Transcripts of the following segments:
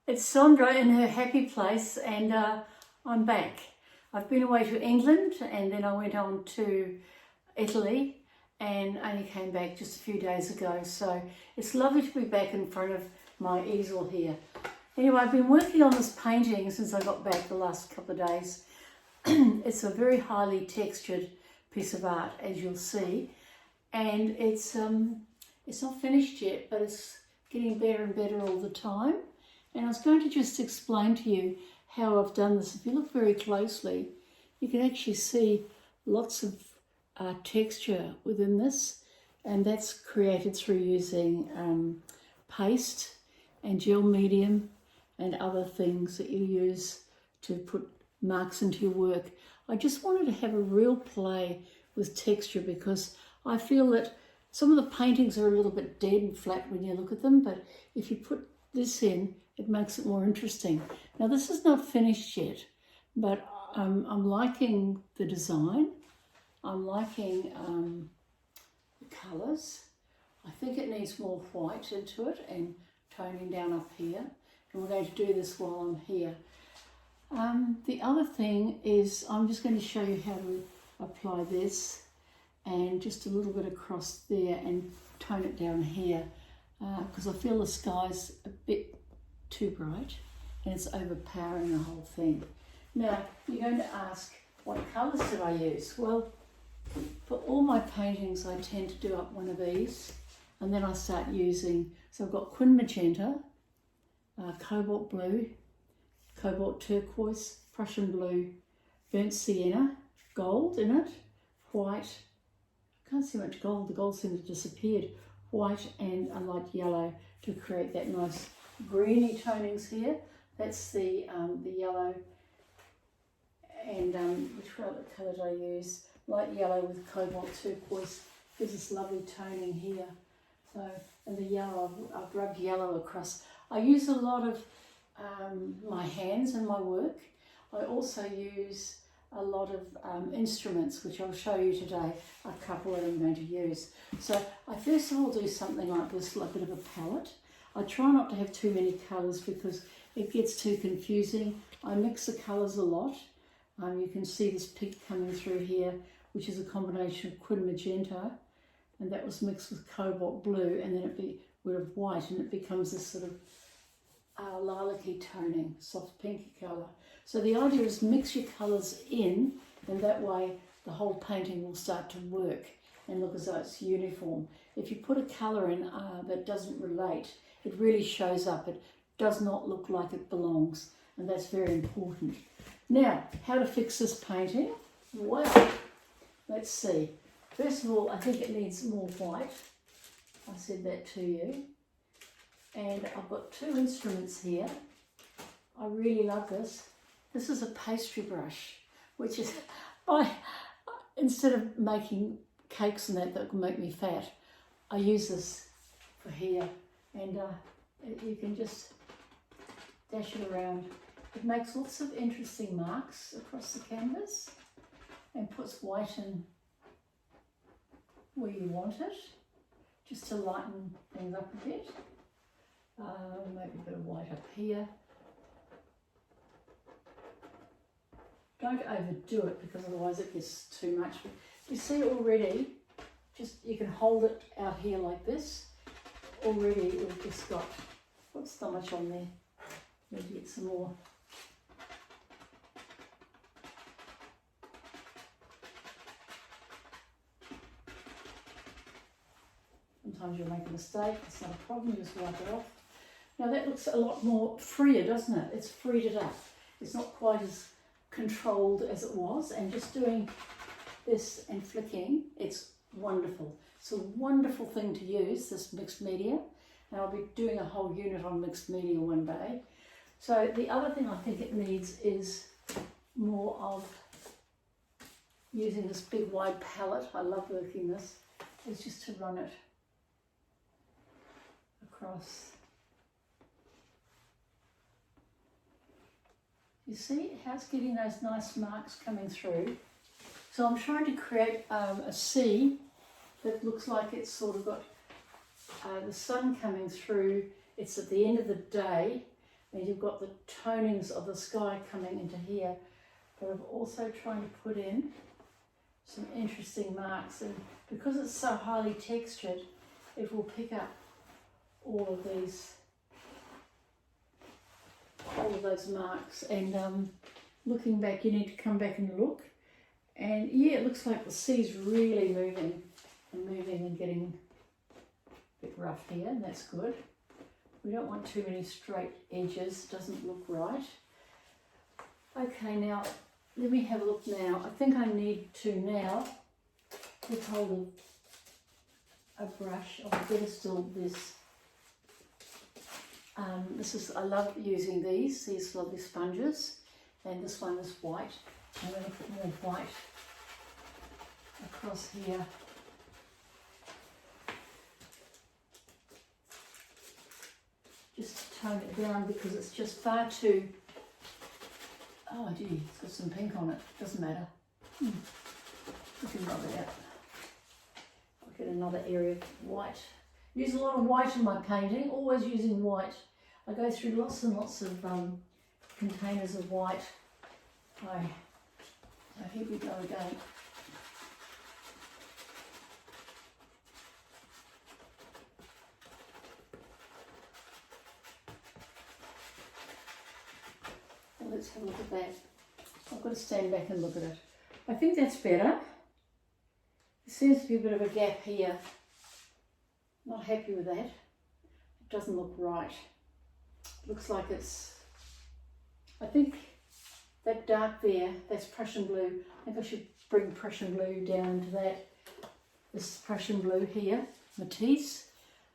It's Sandra in her happy place, and I'm back. I've been away to England and then I went on to Italy and only came back just a few days ago. So it's lovely to be back in front of my easel here. Anyway, I've been working on this painting since I got back the last couple of days. It's a very highly textured piece of art, as you'll see, and it's not finished yet, but it's getting better and better all the time. And I was going to just explain to you how I've done this. If you look very closely, you can actually see lots of texture within this, and that's created through using paste and gel medium and other things that you use to put marks into your work. I just wanted to have a real play with texture because I feel that some of the paintings are a little bit dead and flat when you look at them, but if you put this in, it makes it more interesting. Now this is not finished yet, but I'm liking the design. I'm liking the colours. I think it needs more white into it and toning down up here. And we're going to do this while I'm here. The other thing is I'm just going to show you how to apply this and just a little bit across there and tone it down here because I feel the sky's a bit too bright and it's overpowering the whole thing. Now you're going to ask, what colours did I use? Well, for all my paintings I tend to do up one of these and then I start using, so I've got quin magenta, cobalt blue, cobalt turquoise, Prussian blue, burnt sienna, gold in it, white, I can't see much gold, the gold seems to have disappeared, white and a light yellow to create that nice greeny tonings here. That's the yellow, and which colour did I use? Light yellow with cobalt turquoise gives this lovely toning here. So, and the yellow, I've rubbed yellow across. I use a lot of my hands in my work. I also use a lot of instruments, which I'll show you today, a couple that I'm going to use. So I first of all do something like this, like a bit of a palette. I try not to have too many colours because it gets too confusing. I mix the colours a lot. You can see this pink coming through here, which is a combination of quin magenta, and that was mixed with cobalt blue, and then it with white, and it becomes this sort of lilac-y toning, soft pinky colour. So the idea is mix your colours in, and that way the whole painting will start to work and look as though it's uniform. If you put a colour in that doesn't relate, it really shows up. It does not look like it belongs, and that's very important. Now, how to fix this painting? Well, let's see. First of all, I think it needs more white. I said that to you. And I've got two instruments here. I really love this. This is a pastry brush, which is, instead of making cakes and that can make me fat, I use this for here. And you can just dash it around. It makes lots of interesting marks across the canvas and puts white in where you want it, just to lighten things up a bit. Maybe a bit of white up here. Don't overdo it because otherwise it gets too much. You see already, just you can hold it out here like this. Already we've just got so much on there. Need to get some more. Sometimes you'll make a mistake, it's not a problem, just wipe it off. Now that looks a lot more freer, doesn't it? It's freed it up. It's not quite as controlled as it was, and just doing this and flicking, it's wonderful. It's a wonderful thing to use, this mixed media, and I'll be doing a whole unit on mixed media one day. So the other thing I think it needs is more of using this big wide palette. I love working this. It's just to run it across. You see how it's getting those nice marks coming through? So I'm trying to create a sea that looks like it's sort of got the sun coming through. It's at the end of the day, and you've got the tonings of the sky coming into here. But I'm also trying to put in some interesting marks, and because it's so highly textured, it will pick up all of those marks. And looking back, you need to come back and look, and yeah, it looks like the sea's really moving and getting a bit rough here, and that's good. We don't want too many straight edges, doesn't look right. Okay, now let me have a look now. I think I need to now get hold of a brush. I'll better still this. I love using these lovely sponges, and this one is white. I'm going to put more white across here. Just to tone it down because it's just far too, oh gee, it's got some pink on it, doesn't matter. We can rub it out. I'll get another area of white. Use a lot of white in my painting, always using white. I go through lots and lots of containers of white. So here we go again. Let's have a look at that. I've got to stand back and look at it. I think that's better. There seems to be a bit of a gap here. Not happy with that. It doesn't look right. Looks like it's, I think that dark there, that's Prussian blue. I think I should bring Prussian blue down into that. This Prussian blue here, Matisse.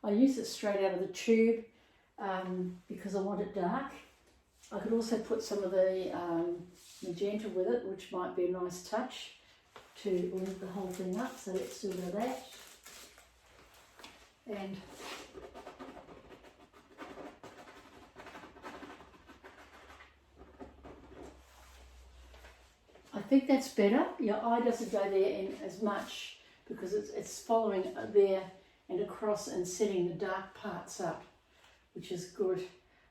I use it straight out of the tube because I want it dark. I could also put some of the magenta with it, which might be a nice touch to link the whole thing up. So let's do a bit of that. And I think that's better. Your eye doesn't go there in as much because it's following there and across and setting the dark parts up, which is good.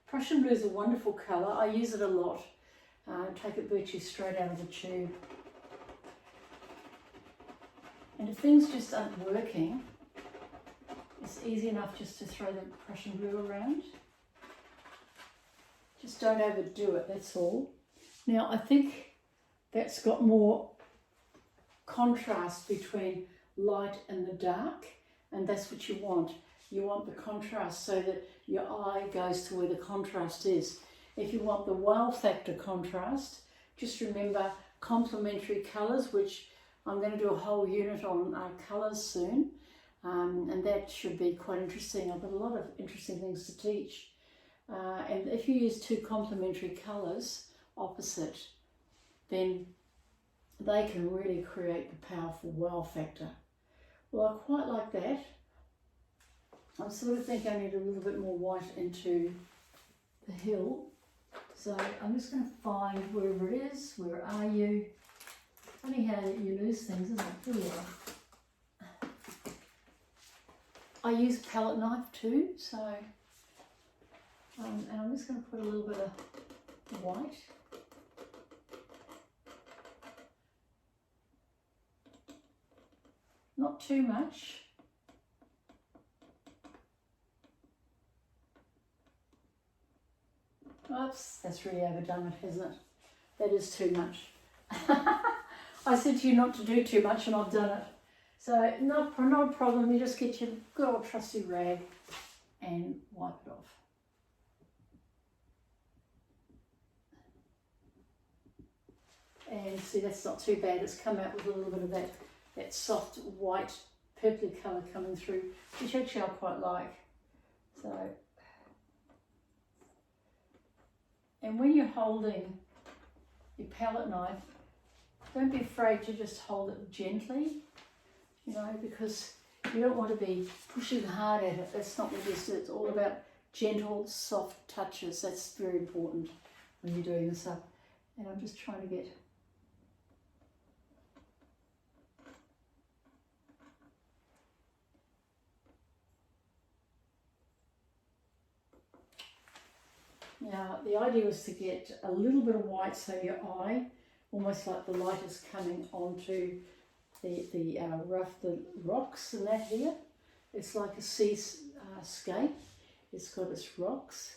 Prussian blue is a wonderful colour. I use it a lot. Take it virtually straight out of the tube. And if things just aren't working, it's easy enough just to throw the Prussian blue around. Just don't overdo it, that's all. Now I think that's got more contrast between light and the dark, and that's what you want. You want the contrast so that your eye goes to where the contrast is. If you want the wow factor contrast, just remember complementary colours, which I'm going to do a whole unit on colours soon, and that should be quite interesting. I've got a lot of interesting things to teach. And if you use two complementary colours opposite, then they can really create the powerful wow factor. Well, I quite like that. I sort of think I need a little bit more white into the hill. So I'm just going to find wherever it is. Where are you? Funny how you lose things, isn't it? Here you are. I use a palette knife too, so and I'm just going to put a little bit of white. Not too much. Oops, that's really overdone it, hasn't it? That is too much. I said to you not to do too much and I've done it. So not a problem, you just get your good old trusty rag and wipe it off. And see, that's not too bad. It's come out with a little bit of that soft white purpley colour coming through, which actually I quite like. So, and when you're holding your palette knife, don't be afraid to just hold it gently, you know, because you don't want to be pushing hard at it. That's not what this is. It's all about gentle, soft touches. That's very important when you're doing this up. And I'm just trying to get Now the idea was to get a little bit of white so your eye, almost like the light is coming onto the rocks and that here. It's like a seascape. It's got its rocks,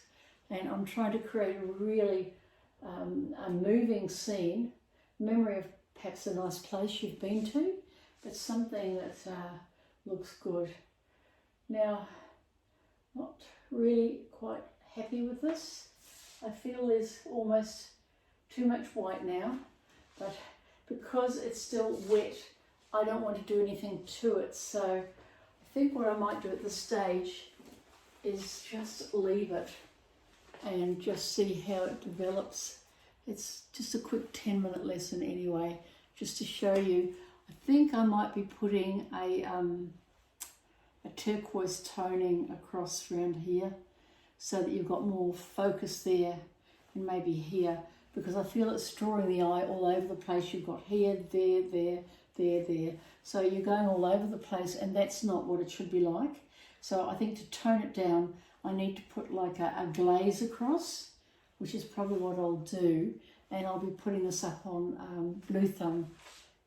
and I'm trying to create a really a moving scene, memory of perhaps a nice place you've been to, but something that looks good. Now, not really quite happy with this. I feel there's almost too much white now, but because it's still wet, I don't want to do anything to it. So I think what I might do at this stage is just leave it and just see how it develops. It's just a quick 10-minute lesson anyway, just to show you. I think I might be putting a turquoise toning across around here so that you've got more focus there and maybe here, because I feel it's drawing the eye all over the place. You've got here, there, there, there, there. So you're going all over the place, and that's not what it should be like. So I think to tone it down, I need to put like a glaze across, which is probably what I'll do. And I'll be putting this up on Blue Thumb,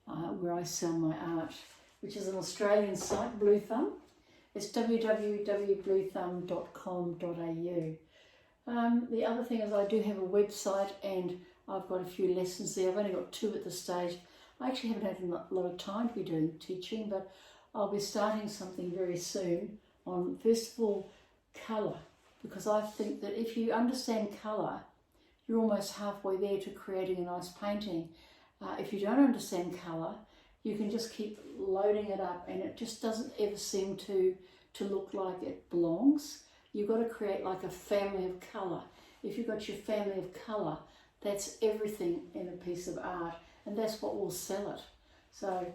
where I sell my art, which is an Australian site, Blue Thumb. It's www.bluethumb.com.au. The other thing is I do have a website, and I've got a few lessons there. I've only got 2 at this stage. I actually haven't had a lot of time to be doing teaching, but I'll be starting something very soon on, first of all, colour, because I think that if you understand colour, you're almost halfway there to creating a nice painting. If you don't understand colour, you can just keep loading it up, and it just doesn't ever seem to look like it belongs. You've got to create like a family of colour. If you've got your family of colour, that's everything in a piece of art, and that's what will sell it. So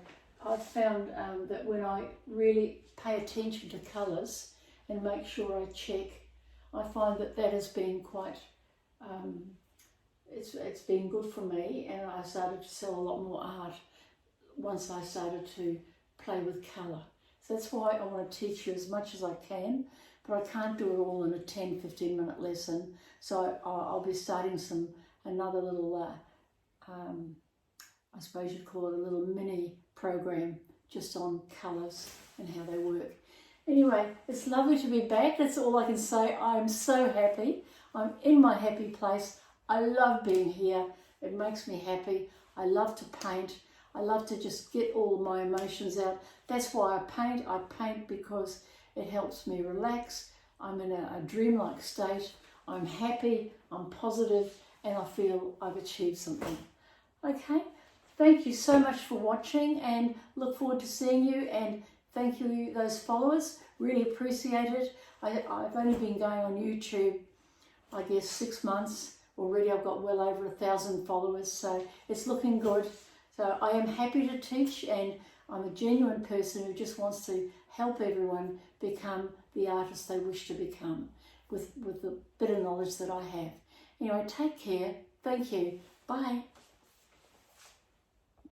I've found that when I really pay attention to colours and make sure I check, I find that that has been quite, it's been good for me, and I started to sell a lot more art once I started to play with colour. So that's why I want to teach you as much as I can, but I can't do it all in a 10-15 minute lesson. So I'll be starting another little, I suppose you'd call it a little mini program just on colours and how they work. Anyway, it's lovely to be back. That's all I can say. I'm so happy. I'm in my happy place. I love being here. It makes me happy. I love to paint. I love to just get all my emotions out. That's why I paint. I paint because it helps me relax. I'm in a dreamlike state. I'm happy, I'm positive, and I feel I've achieved something. Okay, thank you so much for watching, and look forward to seeing you, and thank you, those followers. Really appreciate it. I've only been going on YouTube, I guess, 6 months. Already I've got well over 1,000 followers, so it's looking good. So I am happy to teach, and I'm a genuine person who just wants to help everyone become the artist they wish to become with the bit of knowledge that I have. Anyway, take care. Thank you. Bye.